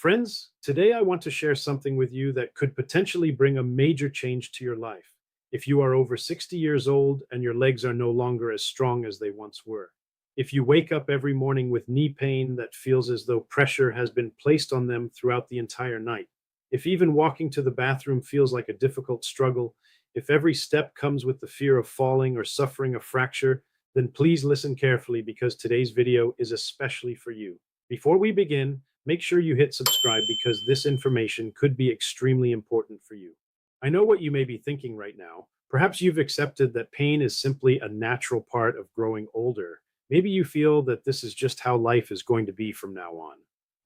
Friends, today I want to share something with you that could potentially bring a major change to your life. If you are over 60 years old and your legs are no longer as strong as they once were. If you wake up every morning with knee pain that feels as though pressure has been placed on them throughout the entire night. If even walking to the bathroom feels like a difficult struggle. If every step comes with the fear of falling or suffering a fracture, then please listen carefully because today's video is especially for you. Before we begin, make sure you hit subscribe because this information could be extremely important for you. I know what you may be thinking right now. Perhaps you've accepted that pain is simply a natural part of growing older. Maybe you feel that this is just how life is going to be from now on.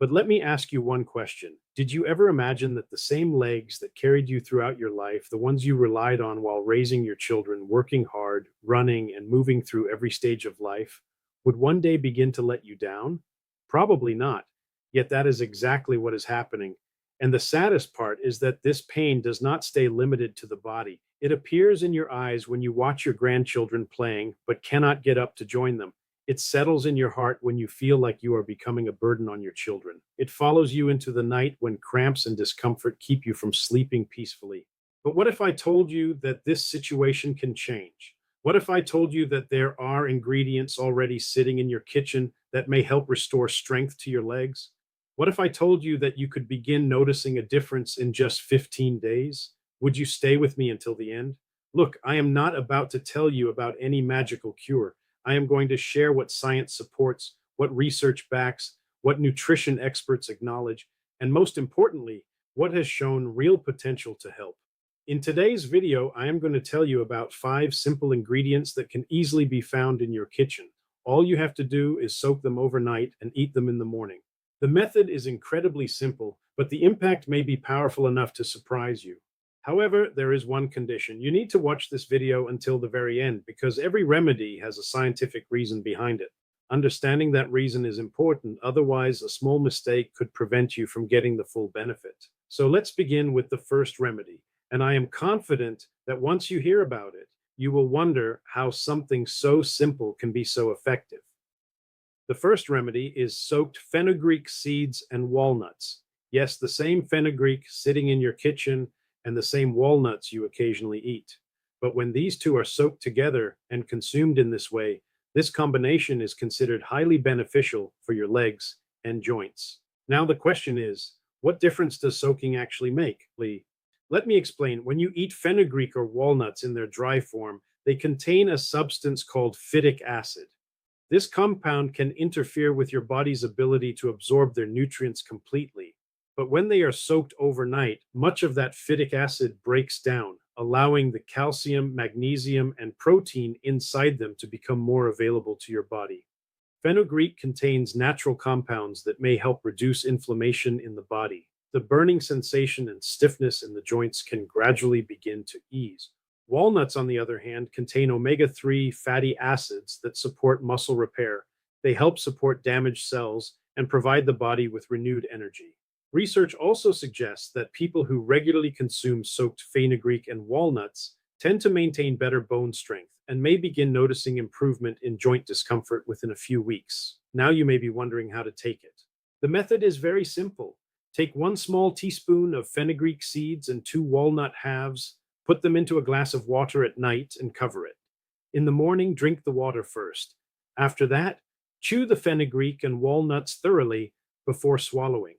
But let me ask you one question. Did you ever imagine that the same legs that carried you throughout your life, the ones you relied on while raising your children, working hard, running, and moving through every stage of life, would one day begin to let you down? Probably not. Yet that is exactly what is happening. And the saddest part is that this pain does not stay limited to the body. It appears in your eyes when you watch your grandchildren playing, but cannot get up to join them. It settles in your heart when you feel like you are becoming a burden on your children. It follows you into the night when cramps and discomfort keep you from sleeping peacefully. But what if I told you that this situation can change? What if I told you that there are ingredients already sitting in your kitchen that may help restore strength to your legs? What if I told you that you could begin noticing a difference in just 15 days? Would you stay with me until the end? Look, I am not about to tell you about any magical cure. I am going to share what science supports, what research backs, what nutrition experts acknowledge, and most importantly, what has shown real potential to help. In today's video, I am going to tell you about 5 simple ingredients that can easily be found in your kitchen. All you have to do is soak them overnight and eat them in the morning. The method is incredibly simple, but the impact may be powerful enough to surprise you. However, there is one condition. You need to watch this video until the very end because every remedy has a scientific reason behind it. Understanding that reason is important, otherwise a small mistake could prevent you from getting the full benefit. So let's begin with the first remedy, and I am confident that once you hear about it, you will wonder how something so simple can be so effective. The first remedy is soaked fenugreek seeds and walnuts. Yes, the same fenugreek sitting in your kitchen and the same walnuts you occasionally eat. But when these two are soaked together and consumed in this way, this combination is considered highly beneficial for your legs and joints. Now the question is, what difference does soaking actually make, Lee? Let me explain. When you eat fenugreek or walnuts in their dry form, they contain a substance called phytic acid. This compound can interfere with your body's ability to absorb their nutrients completely. But when they are soaked overnight, much of that phytic acid breaks down, allowing the calcium, magnesium, and protein inside them to become more available to your body. Fenugreek contains natural compounds that may help reduce inflammation in the body. The burning sensation and stiffness in the joints can gradually begin to ease. Walnuts, on the other hand, contain omega-3 fatty acids that support muscle repair. They help support damaged cells and provide the body with renewed energy. Research also suggests that people who regularly consume soaked fenugreek and walnuts tend to maintain better bone strength and may begin noticing improvement in joint discomfort within a few weeks. Now you may be wondering how to take it. The method is very simple. Take 1 small teaspoon of fenugreek seeds and 2 walnut halves, put them into a glass of water at night and cover it. In the morning, drink the water first. After that, chew the fenugreek and walnuts thoroughly before swallowing.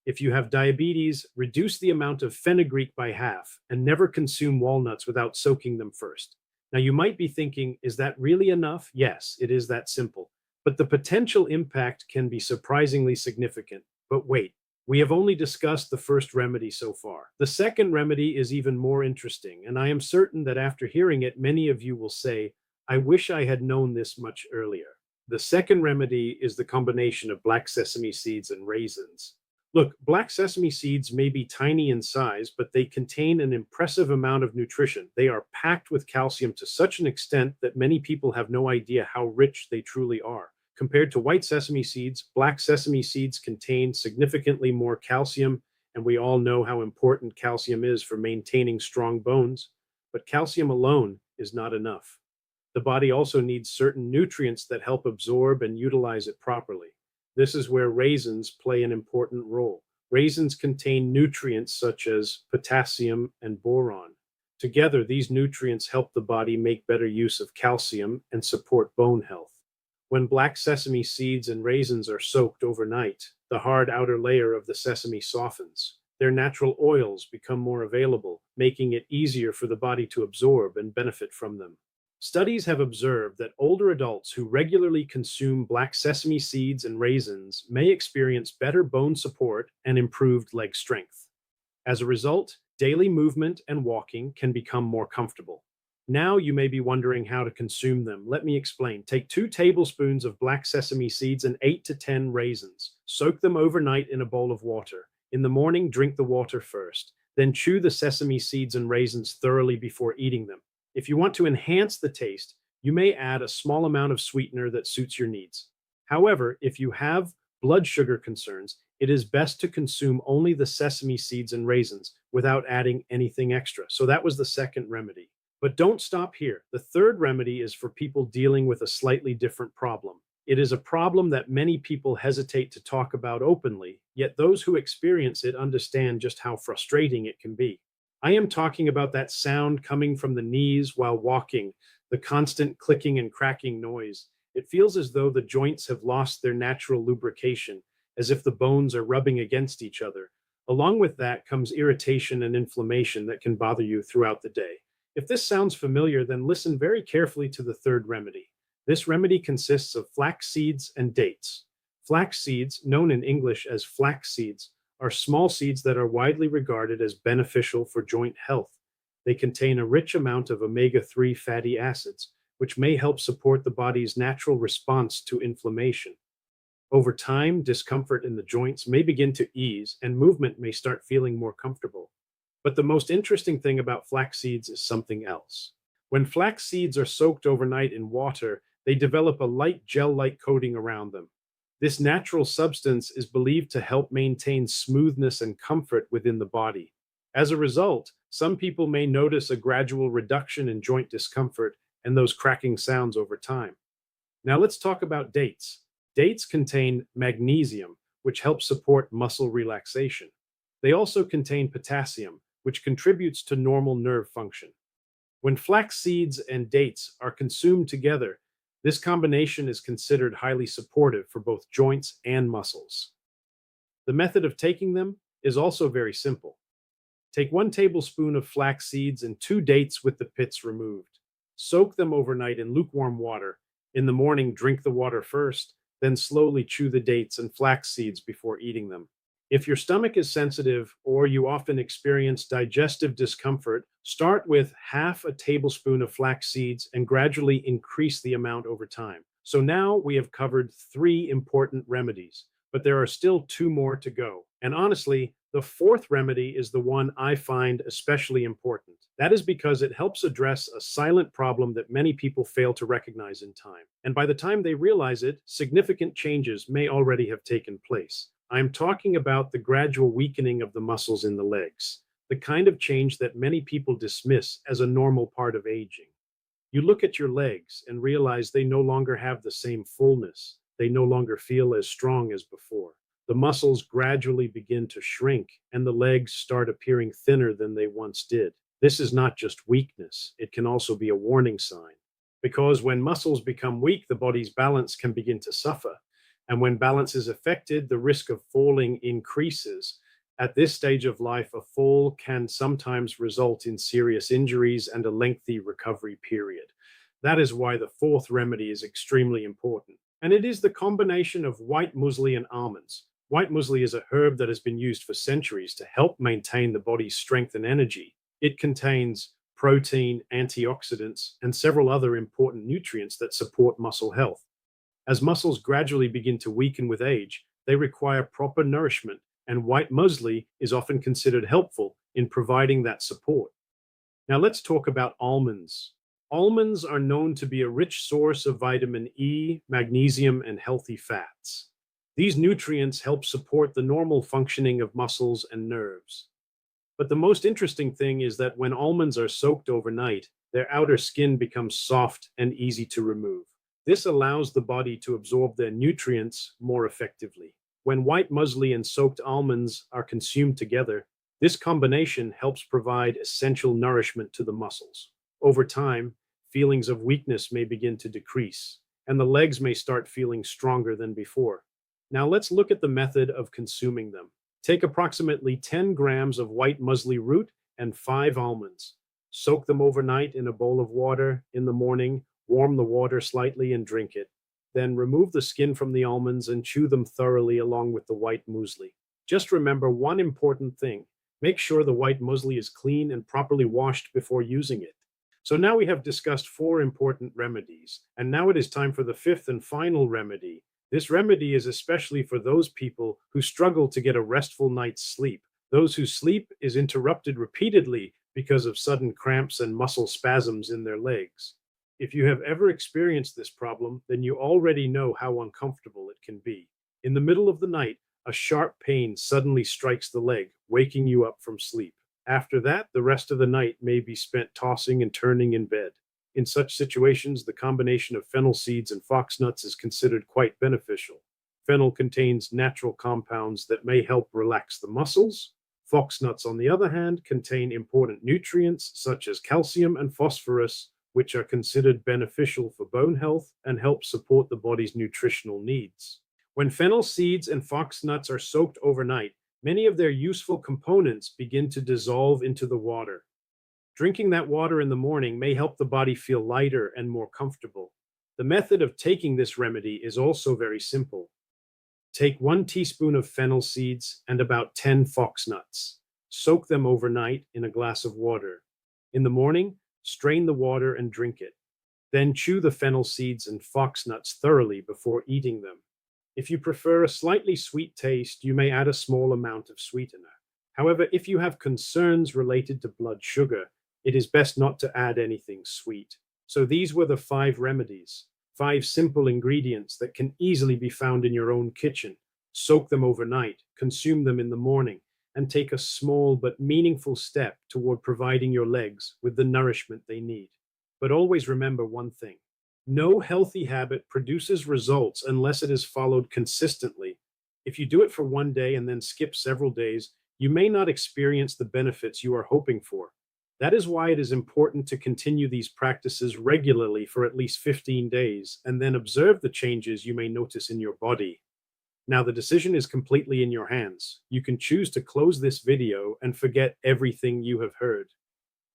If you have diabetes, reduce the amount of fenugreek by half and never consume walnuts without soaking them first. Now, you might be thinking, is that really enough? Yes, it is that simple. But the potential impact can be surprisingly significant. But wait, we have only discussed the first remedy so far. The second remedy is even more interesting, and I am certain that after hearing it, many of you will say, I wish I had known this much earlier. The second remedy is the combination of black sesame seeds and raisins. Look, black sesame seeds may be tiny in size, but they contain an impressive amount of nutrition. They are packed with calcium to such an extent that many people have no idea how rich they truly are. Compared to white sesame seeds, black sesame seeds contain significantly more calcium, and we all know how important calcium is for maintaining strong bones. But calcium alone is not enough. The body also needs certain nutrients that help absorb and utilize it properly. This is where raisins play an important role. Raisins contain nutrients such as potassium and boron. Together, these nutrients help the body make better use of calcium and support bone health. When black sesame seeds and raisins are soaked overnight, the hard outer layer of the sesame softens. Their natural oils become more available, making it easier for the body to absorb and benefit from them. Studies have observed that older adults who regularly consume black sesame seeds and raisins may experience better bone support and improved leg strength. As a result, daily movement and walking can become more comfortable. Now you may be wondering how to consume them. Let me explain. Take 2 tablespoons of black sesame seeds and 8 to 10 raisins. Soak them overnight in a bowl of water. In the morning, drink the water first. Then chew the sesame seeds and raisins thoroughly before eating them. If you want to enhance the taste, you may add a small amount of sweetener that suits your needs. However, if you have blood sugar concerns, it is best to consume only the sesame seeds and raisins without adding anything extra. So that was the second remedy. But don't stop here. The third remedy is for people dealing with a slightly different problem. It is a problem that many people hesitate to talk about openly, yet those who experience it understand just how frustrating it can be. I am talking about that sound coming from the knees while walking, the constant clicking and cracking noise. It feels as though the joints have lost their natural lubrication, as if the bones are rubbing against each other. Along with that comes irritation and inflammation that can bother you throughout the day. If this sounds familiar, then listen very carefully to the third remedy. This remedy consists of flax seeds and dates. Flax seeds, known in English as flax seeds, are small seeds that are widely regarded as beneficial for joint health. They contain a rich amount of omega-3 fatty acids, which may help support the body's natural response to inflammation. Over time, discomfort in the joints may begin to ease and movement may start feeling more comfortable. But the most interesting thing about flax seeds is something else. When flax seeds are soaked overnight in water, they develop a light gel-like coating around them. This natural substance is believed to help maintain smoothness and comfort within the body. As a result, some people may notice a gradual reduction in joint discomfort and those cracking sounds over time. Now let's talk about dates. Dates contain magnesium, which helps support muscle relaxation. They also contain potassium, which contributes to normal nerve function. When flax seeds and dates are consumed together, this combination is considered highly supportive for both joints and muscles. The method of taking them is also very simple. Take 1 tablespoon of flax seeds and 2 dates with the pits removed. Soak them overnight in lukewarm water. In the morning, drink the water first, then slowly chew the dates and flax seeds before eating them. If your stomach is sensitive or you often experience digestive discomfort, start with half a tablespoon of flax seeds and gradually increase the amount over time. So now we have covered 3 important remedies, but there are still 2 more to go. And honestly, the 4th remedy is the one I find especially important. That is because it helps address a silent problem that many people fail to recognize in time. And by the time they realize it, significant changes may already have taken place. I'm talking about the gradual weakening of the muscles in the legs, the kind of change that many people dismiss as a normal part of aging. You look at your legs and realize they no longer have the same fullness. They no longer feel as strong as before. The muscles gradually begin to shrink and the legs start appearing thinner than they once did. This is not just weakness, it can also be a warning sign. Because when muscles become weak, the body's balance can begin to suffer. And when balance is affected, the risk of falling increases. At this stage of life, a fall can sometimes result in serious injuries and a lengthy recovery period. That is why the 4th remedy is extremely important. And it is the combination of white muesli and almonds. White muesli is a herb that has been used for centuries to help maintain the body's strength and energy. It contains protein, antioxidants, and several other important nutrients that support muscle health. As muscles gradually begin to weaken with age, they require proper nourishment, and white muesli is often considered helpful in providing that support. Now let's talk about almonds. Almonds are known to be a rich source of vitamin E, magnesium, and healthy fats. These nutrients help support the normal functioning of muscles and nerves. But the most interesting thing is that when almonds are soaked overnight, their outer skin becomes soft and easy to remove. This allows the body to absorb their nutrients more effectively. When white muesli and soaked almonds are consumed together, this combination helps provide essential nourishment to the muscles. Over time, feelings of weakness may begin to decrease, and the legs may start feeling stronger than before. Now let's look at the method of consuming them. Take approximately 10 grams of white muesli root and 5 almonds. Soak them overnight in a bowl of water. In the morning, warm the water slightly and drink it. Then remove the skin from the almonds and chew them thoroughly along with the white muesli. Just remember one important thing. Make sure the white muesli is clean and properly washed before using it. So now we have discussed 4 important remedies, and now it is time for the 5th and final remedy. This remedy is especially for those people who struggle to get a restful night's sleep, those whose sleep is interrupted repeatedly because of sudden cramps and muscle spasms in their legs. If you have ever experienced this problem, then you already know how uncomfortable it can be. In the middle of the night, a sharp pain suddenly strikes the leg, waking you up from sleep. After that, the rest of the night may be spent tossing and turning in bed. In such situations, the combination of fennel seeds and foxnuts is considered quite beneficial. Fennel contains natural compounds that may help relax the muscles. Foxnuts, on the other hand, contain important nutrients such as calcium and phosphorus, which are considered beneficial for bone health and help support the body's nutritional needs. When fennel seeds and foxnuts are soaked overnight, many of their useful components begin to dissolve into the water. Drinking that water in the morning may help the body feel lighter and more comfortable. The method of taking this remedy is also very simple. Take 1 teaspoon of fennel seeds and about 10 foxnuts. Soak them overnight in a glass of water. In the morning, strain the water and drink it. Then chew the fennel seeds and foxnuts thoroughly before eating them. If you prefer a slightly sweet taste, you may add a small amount of sweetener. However, if you have concerns related to blood sugar, it is best not to add anything sweet. So these were the 5 remedies, 5 simple ingredients that can easily be found in your own kitchen. Soak them overnight, consume them in the morning, and take a small but meaningful step toward providing your legs with the nourishment they need. But always remember one thing. No healthy habit produces results unless it is followed consistently. If you do it for one day and then skip several days, you may not experience the benefits you are hoping for. That is why it is important to continue these practices regularly for at least 15 days and then observe the changes you may notice in your body. Now, the decision is completely in your hands. You can choose to close this video and forget everything you have heard.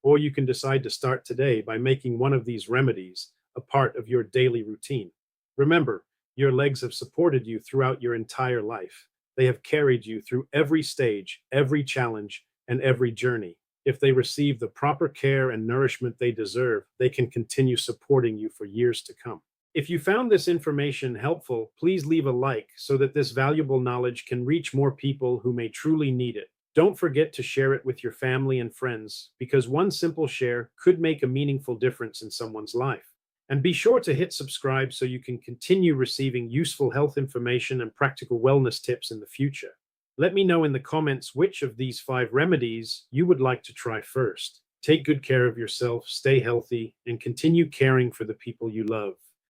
Or you can decide to start today by making one of these remedies a part of your daily routine. Remember, your legs have supported you throughout your entire life. They have carried you through every stage, every challenge, and every journey. If they receive the proper care and nourishment they deserve, they can continue supporting you for years to come. If you found this information helpful, please leave a like so that this valuable knowledge can reach more people who may truly need it. Don't forget to share it with your family and friends, because one simple share could make a meaningful difference in someone's life. And be sure to hit subscribe so you can continue receiving useful health information and practical wellness tips in the future. Let me know in the comments which of these 5 remedies you would like to try first. Take good care of yourself, stay healthy, and continue caring for the people you love.